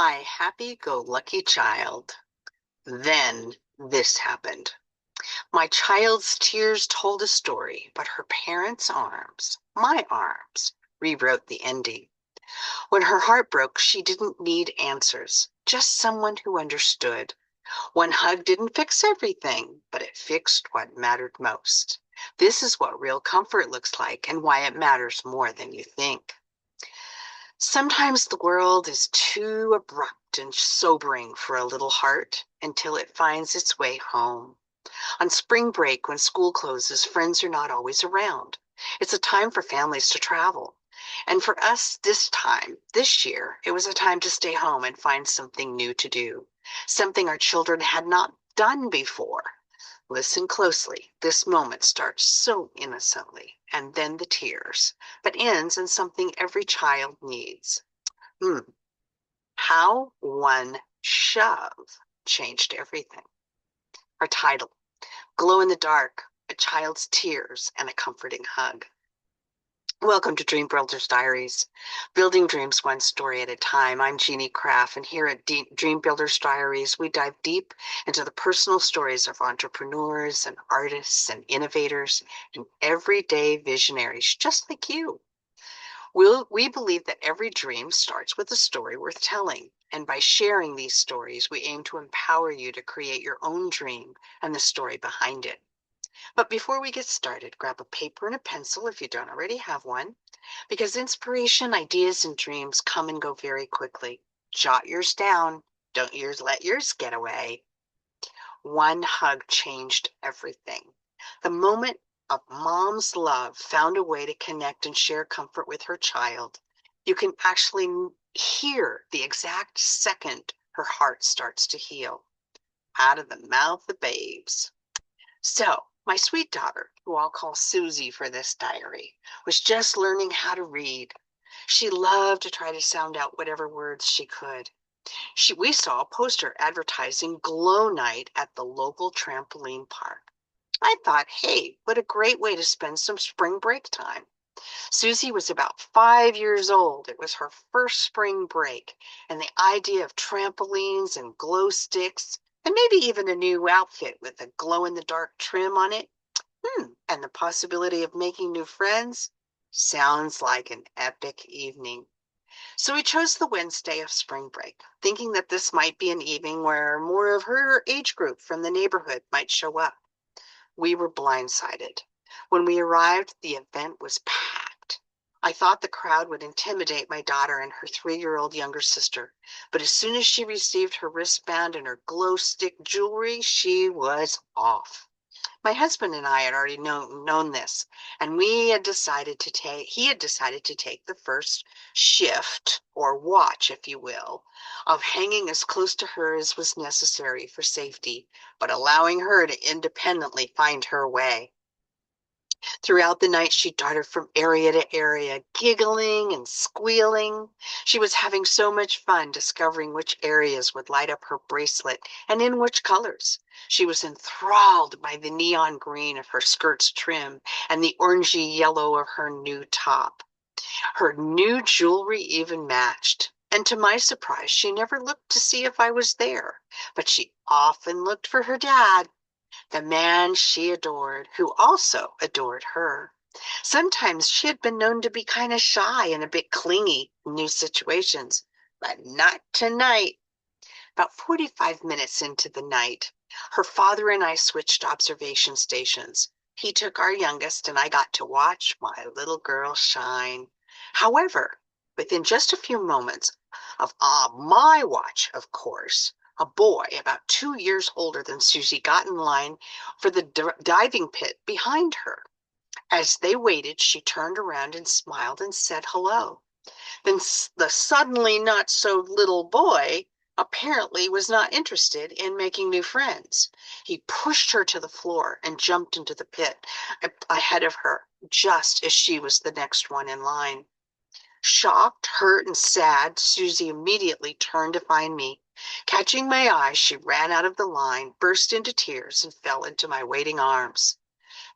my happy-go-lucky child. Then this happened. My child's tears told a story, but her parents' arms, my arms, rewrote the ending. When her heart broke, she didn't need answers, just someone who understood. One hug didn't fix everything, but it fixed what mattered most. This is what real comfort looks like and why it matters more than you think. Sometimes the world is too abrupt and sobering for a little heart until it finds its way home. On spring break, when school closes, friends are not always around. It's a time for families to travel. And for us this year, it was a time to stay home and find something new to do, something our children had not done before. Listen closely. This moment starts so innocently, and then the tears, but ends in something every child needs. Hmm. How one shove changed everything. Our title, Glow in the Dark, a Child's Tears and a Comforting Hug. Welcome to Dream Builders Diaries, building dreams one story at a time. I'm Jeannie Kraft, and here at Dream Builders Diaries, we dive deep into the personal stories of entrepreneurs and artists and innovators and everyday visionaries just like you. We believe that every dream starts with a story worth telling, and by sharing these stories, we aim to empower you to create your own dream and the story behind it. But before we get started, grab a paper and a pencil if you don't already have one, because inspiration, ideas, and dreams come and go very quickly. Jot yours down. Don't let yours get away. One hug changed everything. The moment of mom's love found a way to connect and share comfort with her child. You can actually hear the exact second her heart starts to heal. Out of the mouth of babes. So, my sweet daughter, who I'll call Susie for this diary, was just learning how to read. She loved to try to sound out whatever words she could. We saw a poster advertising Glow Night at the local trampoline park. I thought, hey, what a great way to spend some spring break time. Susie was about 5 years old. It was her first spring break, and the idea of trampolines and glow sticks, and maybe even a new outfit with a glow-in-the-dark trim on it, and the possibility of making new friends, sounds like an epic evening. So we chose the Wednesday of spring break, thinking that this might be an evening where more of her age group from the neighborhood might show up. We were blindsided. When we arrived, the event was packed. I thought the crowd would intimidate my daughter and her 3-year-old younger sister, but as soon as she received her wristband and her glow stick jewelry, she was off. My husband and I had already known this, and he had decided to take the first shift, or watch, if you will, of hanging as close to her as was necessary for safety, but allowing her to independently find her way. Throughout the night, she darted from area to area, giggling and squealing. She was having so much fun discovering which areas would light up her bracelet and in which colors. She was enthralled by the neon green of her skirt's trim and the orangey yellow of her new top. Her new jewelry even matched. And to my surprise, she never looked to see if I was there, but she often looked for her dad, the man she adored, who also adored her. Sometimes she had been known to be kind of shy and a bit clingy in new situations, but not tonight. About 45 minutes into the night, her father and I switched observation stations. He took our youngest, and I got to watch my little girl shine. However, within just a few moments of my watch, of course, a boy about 2 years older than Susie got in line for the diving pit behind her. As they waited, she turned around and smiled and said hello. Then the suddenly not so little boy apparently was not interested in making new friends. He pushed her to the floor and jumped into the pit ahead of her, just as she was the next one in line. Shocked, hurt, and sad, Susie immediately turned to find me. Catching my eye, she ran out of the line, burst into tears, and fell into my waiting arms.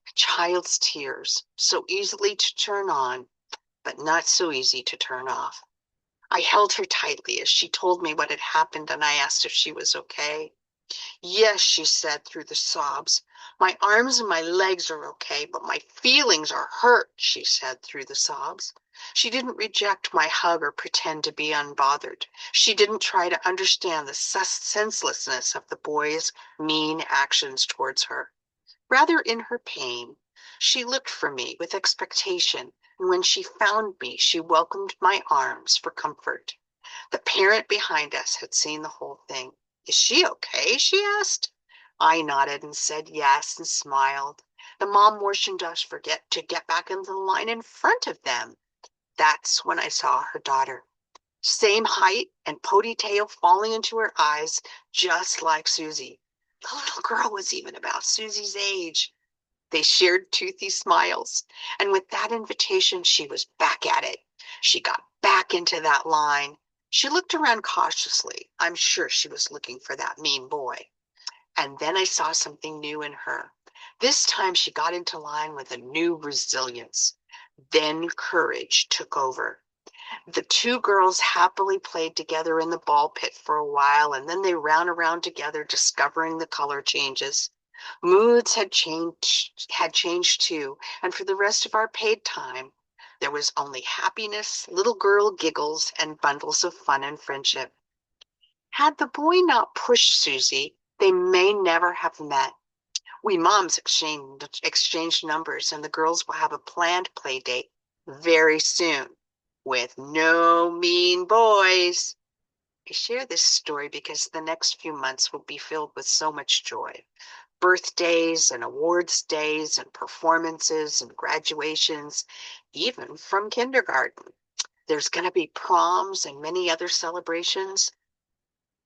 A child's tears, so easily to turn on, but not so easy to turn off. I held her tightly as she told me what had happened, and I asked if she was okay. Yes, she said through the sobs. My arms and my legs are okay, but my feelings are hurt, she said through the sobs. She didn't reject my hug or pretend to be unbothered. She didn't try to understand the senselessness of the boy's mean actions towards her. Rather, in her pain, she looked for me with expectation, and when she found me, she welcomed my arms for comfort. The parent behind us had seen the whole thing. Is she okay? She asked. I nodded and said yes and smiled. The mom motioned us to get back into the line in front of them. That's when I saw her daughter. Same height and ponytail falling into her eyes, just like Susie. The little girl was even about Susie's age. They shared toothy smiles, and with that invitation, she was back at it. She got back into that line. She looked around cautiously. I'm sure she was looking for that mean boy. And then I saw something new in her. This time she got into line with a new resilience. Then courage took over. The two girls happily played together in the ball pit for a while, and then they ran around together, discovering the color changes. Moods had changed too, and for the rest of our paid time, there was only happiness, little girl giggles, and bundles of fun and friendship. Had the boy not pushed Susie, they may never have met. We moms exchanged numbers, and the girls will have a planned play date very soon with no mean boys. I share this story because the next few months will be filled with so much joy. Birthdays and awards days and performances and graduations, even from kindergarten. There's going to be proms and many other celebrations.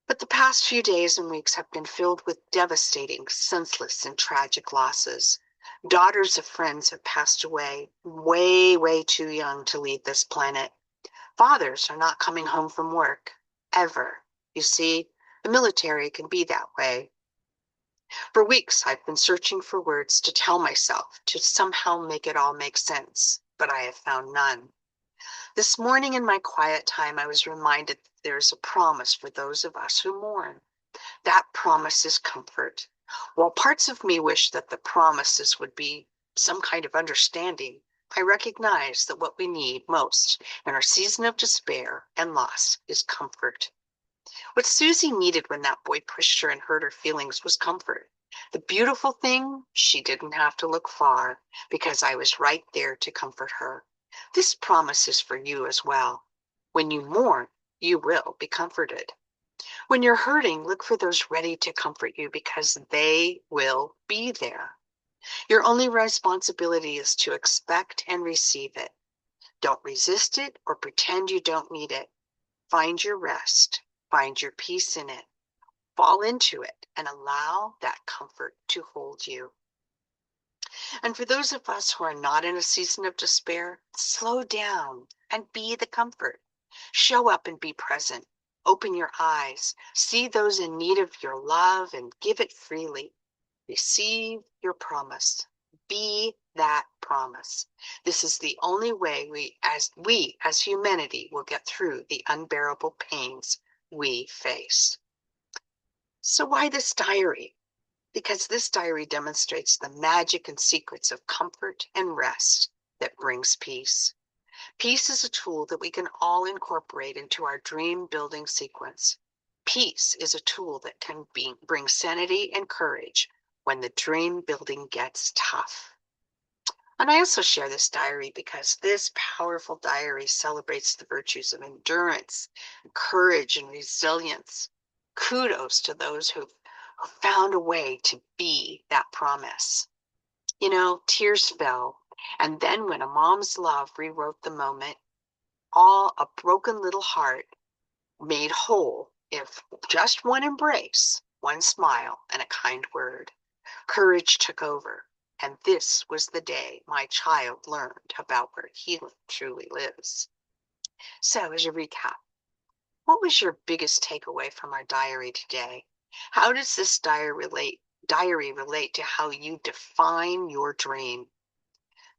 But the past few days and weeks have been filled with devastating, senseless, and tragic losses. Daughters of friends have passed away, way, way too young to leave this planet. Fathers are not coming home from work, ever. You see, the military can be that way. For weeks, I've been searching for words to tell myself to somehow make it all make sense, but I have found none. This morning in my quiet time, I was reminded that there is a promise for those of us who mourn. That promise is comfort. While parts of me wish that the promises would be some kind of understanding, I recognize that what we need most in our season of despair and loss is comfort. What Susie needed when that boy pushed her and hurt her feelings was comfort. The beautiful thing, she didn't have to look far because I was right there to comfort her. This promise is for you as well. When you mourn, you will be comforted. When you're hurting, look for those ready to comfort you because they will be there. Your only responsibility is to expect and receive it. Don't resist it or pretend you don't need it. Find your rest. Find your peace in it. Fall into it and allow that comfort to hold you. And for those of us who are not in a season of despair, slow down and be the comfort. Show up and be present. Open your eyes. See those in need of your love and give it freely. Receive your promise. Be that promise. This is the only way we as humanity will get through the unbearable pains we face. So why this diary? Because this diary demonstrates the magic and secrets of comfort and rest that brings peace. Peace is a tool that we can all incorporate into our dream building sequence. Peace is a tool that can bring sanity and courage when the dream building gets tough. And I also share this diary because this powerful diary celebrates the virtues of endurance, courage, and resilience. Kudos to those who found a way to be that promise. You know, tears fell, and then when a mom's love rewrote the moment, all a broken little heart made whole if just one embrace, one smile, and a kind word. Courage took over, and this was the day my child learned about where healing truly lives. So, as a recap, what was your biggest takeaway from our diary today? How does this diary relate to how you define your dream?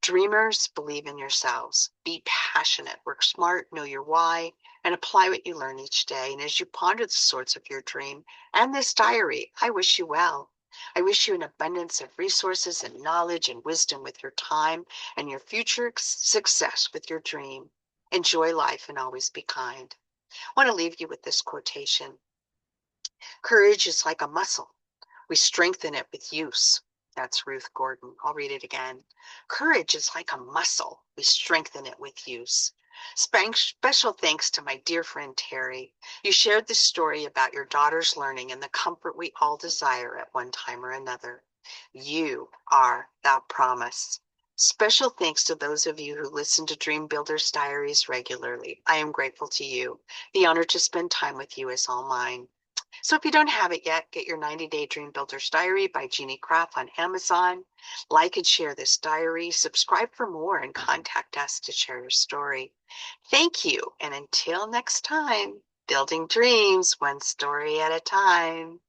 Dreamers, believe in yourselves. Be passionate, work smart, know your why, and apply what you learn each day. And as you ponder the source of your dream and this diary, I wish you well. I wish you an abundance of resources and knowledge and wisdom with your time and your future success with your dream. Enjoy life and always be kind. I want to leave you with this quotation. Courage is like a muscle. We strengthen it with use. That's Ruth Gordon. I'll read it again. Courage is like a muscle. We strengthen it with use. Special thanks to my dear friend Terry. You shared this story about your daughter's learning and the comfort we all desire at one time or another. You are that promise. Special thanks to those of you who listen to Dream Builders Diaries regularly. I am grateful to you. The honor to spend time with you is all mine. So if you don't have it yet, get your 90-Day Dream Builder's Diary by Jeannie Craft on Amazon. Like and share this diary, subscribe for more, and contact us to share your story. Thank you, and until next time, building dreams one story at a time.